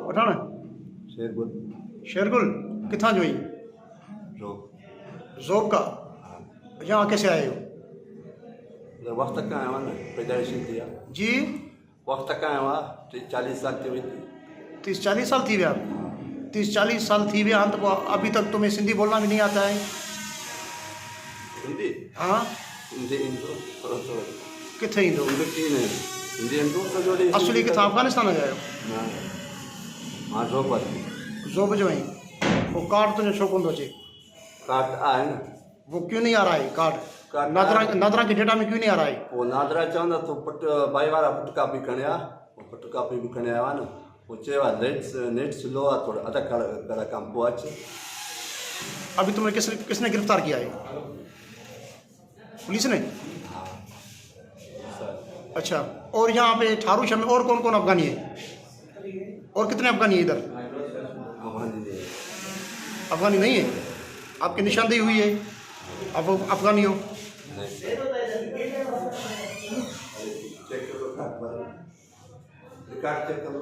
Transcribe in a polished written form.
पठान शेरगुल शेरगुल कितना जो ही रोक जोब का यहाँ कैसे आए हो? वक्त तक आया हुआ ना पैदाइश दिया जी वक्त तक आया हुआ 40 साल की हुई 30-40 साल थी वे आप 30-40 साल थी वे हाँ, तो अभी तक तुम्हें सिंधी बोलना भी नहीं आता है? हिंदी हाँ हिंदी इंदो थोड़ा थोड़ा किथे ईंदो? हिंदी इंदो तो जोड़ी असली किथा अफगानिस्तान में आयो? हाँ रोक पर जोब जो ही वो कार्ड तुझे शो कौन अचे? काट आए ना वो क्यों नहीं आ रहा है कार्ड? कार्ड नादरा की डेटा में क्यों नहीं आ रहा है? वो नादरा चवंदा तो पुट भाई वारा पुट कापी खणिया पुट कापी भी खणिया आया ना वो चेवा नेट स्लो आ थोड़ा अदा करा काम को अचे। अभी तुम्हें किसने गिरफ्तार किया है? पुलिस ने? अच्छा, और यहाँ पे ठारूशा में और कौन कौन अफगानी है? और कितने अफगानी है इधर? अफगानी नहीं है? आपकी निशानदेही हुई है आप अफगानी हो? चेक करो कार्ड चेक करो